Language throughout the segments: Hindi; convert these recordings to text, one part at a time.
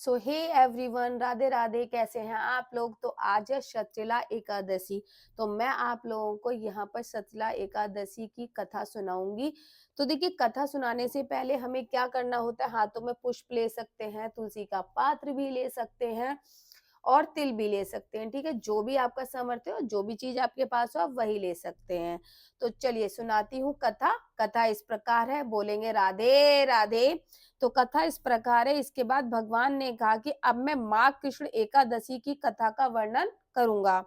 सो हे एवरीवन, राधे राधे। कैसे हैं आप लोग? तो आज है शतविला एकादशी। तो मैं आप लोगों को यहाँ पर शतविला एकादशी की कथा सुनाऊंगी। तो देखिए, कथा सुनाने से पहले हमें क्या करना होता है। हाथों में पुष्प ले सकते हैं, तुलसी का पात्र भी ले सकते हैं और तिल भी ले सकते हैं। ठीक है, जो भी आपका सामर्थ्य हो, जो भी चीज आपके पास हो, आप वही ले सकते हैं। तो चलिए सुनाती हूँ कथा। कथा इस प्रकार है, बोलेंगे राधे राधे। तो कथा इस प्रकार है। इसके बाद भगवान ने कहा कि अब मैं माघ कृष्ण एकादशी की कथा का वर्णन करूंगा।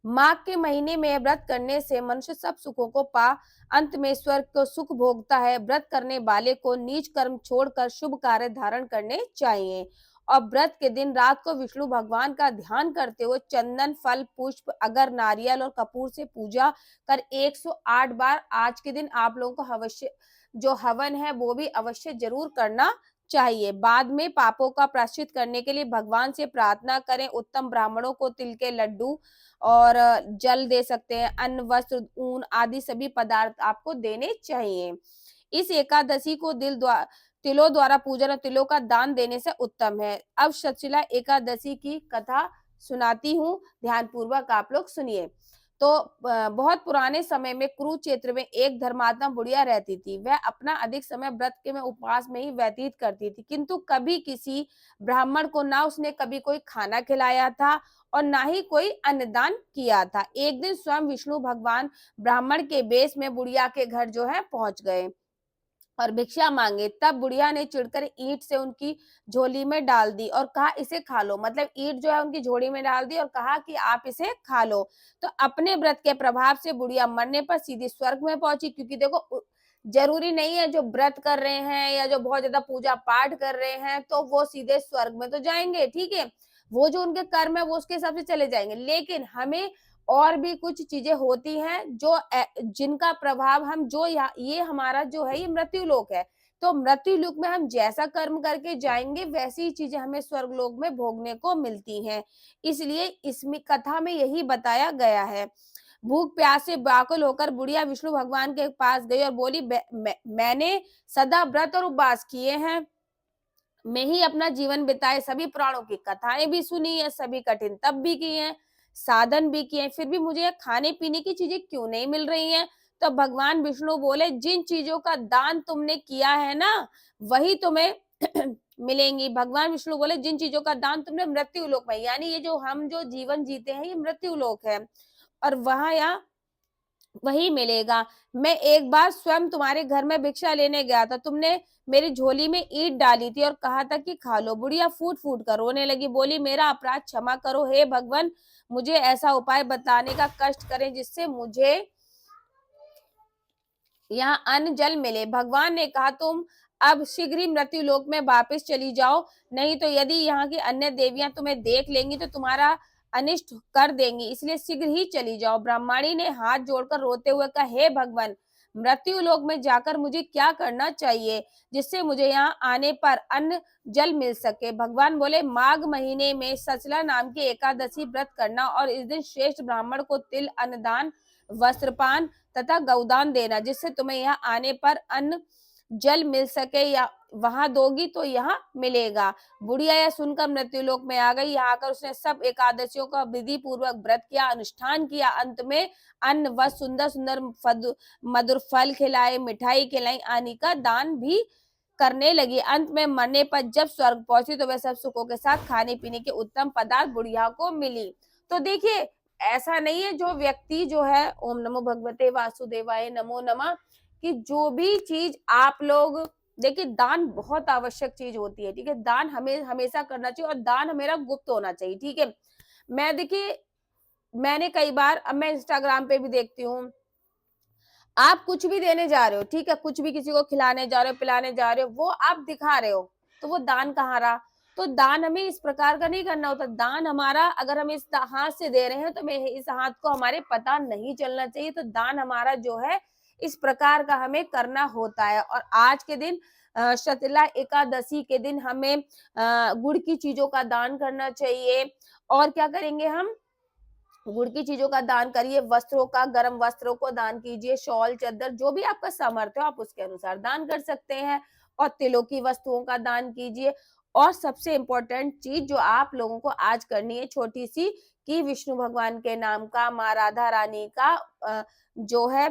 माघ के महीने में व्रत करने से मनुष्य सब सुखों को पा अंत में स्वर्ग को सुख भोगता है। व्रत करने वाले को नीच कर्म छोड़कर शुभ कार्य धारण करने चाहिए और व्रत के दिन रात को विष्णु भगवान का ध्यान करते हुए चंदन, फल, पुष्प, अगर, नारियल और कपूर से पूजा कर 108 बार आज के दिन आप लोगों को अवश्य जो हवन है वो भी अवश्य जरूर करना चाहिए। बाद में पापों का प्रायश्चित करने के लिए भगवान से प्रार्थना करें। उत्तम ब्राह्मणों को तिल के लड्डू और जल दे सकते हैं। अन्न, वस्त्र, ऊन आदि सभी पदार्थ आपको देने चाहिए। इस एकादशी को तिलों द्वारा पूजन और तिलों का दान देने से उत्तम है। अब शतशिला एकादशी की कथा सुनाती हूँ, ध्यान पूर्वक आप लोग सुनिए। तो बहुत पुराने समय में कुरुक्षेत्र में एक धर्मात्मा बुढ़िया रहती थी। वह अपना अधिक समय व्रत के में उपवास में ही व्यतीत करती थी, किंतु कभी किसी ब्राह्मण को ना उसने कभी कोई खाना खिलाया था और ना ही कोई अन्नदान किया था। एक दिन स्वयं विष्णु भगवान ब्राह्मण के वेश में बुढ़िया के घर जो है पहुंच गए और भिक्षा मांगे। तब बुढ़िया ने चिढ़कर ईंट से उनकी झोली में डाल दी और कहा इसे खा लो। मतलब ईंट जो है उनकी झोली में डाल दी और कहा कि आप इसे खा लो। तो अपने व्रत के प्रभाव से बुढ़िया मरने पर सीधी स्वर्ग में पहुंची, क्योंकि देखो जरूरी नहीं है जो व्रत कर रहे हैं या जो बहुत ज्यादा पूजा पाठ कर रहे हैं तो वो सीधे स्वर्ग में तो जाएंगे। ठीक है, वो जो उनके कर्म है वो उसके हिसाब से चले जाएंगे, लेकिन हमें और भी कुछ चीजें होती हैं जो जिनका प्रभाव हम जो ये हमारा जो है ये मृत्यु लोक है। तो मृत्यु लोक में हम जैसा कर्म करके जाएंगे वैसी ही चीजें हमें स्वर्ग लोक में भोगने को मिलती हैं। इसलिए इसमें कथा में यही बताया गया है। भूख प्यास से व्याकुल होकर बुढ़िया विष्णु भगवान के पास गई और बोली, मैंने सदा व्रत और उपवास किए हैं, में ही अपना जीवन बिताए, सभी पुराणों की कथाएं भी सुनी है, सभी कठिन तप भी किए हैं, साधन भी किए, फिर भी मुझे खाने पीने की चीजें क्यों नहीं मिल रही हैं। तो भगवान विष्णु बोले, जिन चीजों का दान तुमने किया है ना वही तुम्हें मिलेंगी। भगवान विष्णु बोले, जिन चीजों का दान तुमने मृत्यु लोक में, यानी ये जो हम जो जीवन जीते हैं ये मृत्यु लोक है और वहां यहाँ वही मिलेगा। मैं एक बार स्वयं तुम्हारे घर में भिक्षा लेने गया था, तुमने मेरी झोली में ईंट डाली थी और कहा था कि खा लो। बुढ़िया फूट फूट कर रोने लगी, बोली, मेरा अपराध क्षमा करो हे भगवान, मुझे ऐसा उपाय बताने का कष्ट करें जिससे मुझे यहाँ अन्न जल मिले। भगवान ने कहा, तुम अब शीघ्र ही मृत्यु लोक में वापस चली जाओ, नहीं तो यदि यहाँ की अन्य देवियां तुम्हें देख लेंगी तो तुम्हारा अनिष्ट कर देंगी, इसलिए शीघ्र ही चली जाओ। ब्राह्मणी ने हाथ जोड़कर रोते हुए कहा, हे भगवान, मृत्यु लोक में जाकर मुझे क्या करना चाहिए जिससे मुझे यहाँ आने पर अन्न जल मिल सके। भगवान बोले, माघ महीने में सचला नाम की एकादशी व्रत करना और इस दिन श्रेष्ठ ब्राह्मण को तिल, अन्नदान, वस्त्रपान तथा गौदान देना, जिससे तुम्हें यहाँ आने पर अन्न जल मिल सके, या वहां दोगी तो यहाँ मिलेगा। बुढ़िया यह सुनकर मृत्युलोक में आ गई। यहाँ आकर उसने सब एकादशियों का विधि पूर्वक व्रत किया, अनुष्ठान किया। अंत में अन्न व सुंदर सुंदर मधुर फल खिलाए, मिठाई खिलाई, आदि का दान भी करने लगी। अंत में मरने पर जब स्वर्ग पहुंची तो वह सब सुखों के साथ खाने पीने के उत्तम पदार्थ बुढ़िया को मिली। तो देखिए, ऐसा नहीं है जो व्यक्ति जो है, ओम नमो भगवते वासुदेवाय नमो नमः, कि जो भी चीज आप लोग देखिए, दान बहुत आवश्यक चीज होती है। ठीक है, दान हमें हमेशा करना चाहिए और दान हमेरा गुप्त होना चाहिए। ठीक है, मैं देखिए, मैंने कई बार, अब मैं इंस्टाग्राम पे भी देखती हूँ, आप कुछ भी देने जा रहे हो, ठीक है, कुछ भी किसी को खिलाने जा रहे हो, पिलाने जा रहे हो, वो आप दिखा रहे हो, तो वो दान कहाँ रहा। तो दान हमें इस प्रकार का नहीं करना होता। दान हमारा, अगर हम इस हाथ से दे रहे हैं तो हमें इस हाथ को हमारे पता नहीं चलना चाहिए। तो दान हमारा जो है इस प्रकार का हमें करना होता है। और आज के दिन शतला एकादशी के दिन हमें गुड़ की चीजों का दान करना चाहिए। और क्या करेंगे हम, गुड़ की चीजों का दान करिए, वस्त्रों का, गर्म वस्त्रों को दान कीजिए, शॉल, चादर, जो भी आपका सामर्थ्य हो आप उसके अनुसार दान कर सकते हैं। और तिलों की वस्तुओं का दान कीजिए। और सबसे इम्पोर्टेंट चीज जो आप लोगों को आज करनी है छोटी सी, कि विष्णु भगवान के नाम का, माँ राधा रानी का जो है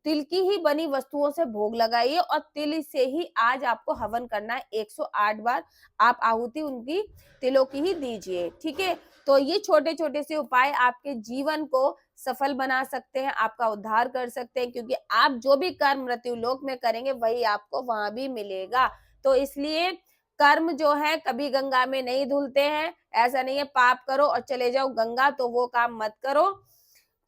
तिल की ही बनी वस्तुओं से भोग लगाइए और तिल से ही आज आपको हवन करना है 108 बार। आप आहुति उनकी तिलों की ही दीजिए, ठीक है। तो ये छोटे छोटे से उपाय आपके जीवन को सफल बना सकते हैं, आपका उद्धार कर सकते हैं, क्योंकि आप जो भी कर्म मृत्यु लोक में करेंगे वही आपको वहां भी मिलेगा। तो इसलिए कर्म जो है कभी गंगा में नहीं धुलते हैं, ऐसा नहीं है पाप करो और चले जाओ गंगा, तो वो काम मत करो।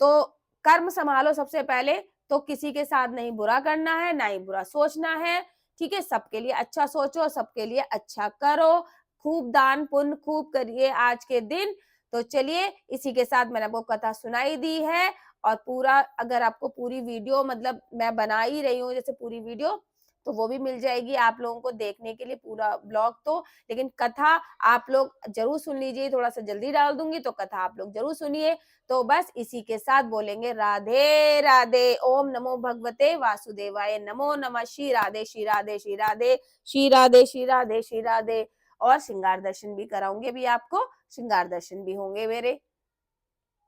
तो कर्म संभालो सबसे पहले, तो किसी के साथ नहीं बुरा करना है, ना ही बुरा सोचना है, ठीक है। सबके लिए अच्छा सोचो, सबके लिए अच्छा करो, खूब दान पुण्य खूब करिए आज के दिन। तो चलिए, इसी के साथ मैंने आपको कथा सुनाई दी है, और पूरा अगर आपको पूरी वीडियो मतलब मैं बना ही रही हूँ जैसे पूरी वीडियो, तो वो भी मिल जाएगी आप लोगों को देखने के लिए पूरा ब्लॉग तो। लेकिन कथा आप लोग जरूर सुन लीजिए, थोड़ा सा जल्दी डाल दूंगी तो कथा आप लोग जरूर सुनिए। तो बस इसी के साथ बोलेंगे राधे राधे। ओम नमो भगवते वासुदेवाय, नमो नमः। श्री राधे श्री राधे श्री राधे श्री राधे श्री राधे श्री राधे। और श्रृंगार दर्शन भी कराऊंगे, भी आपको श्रृंगार दर्शन भी होंगे मेरे।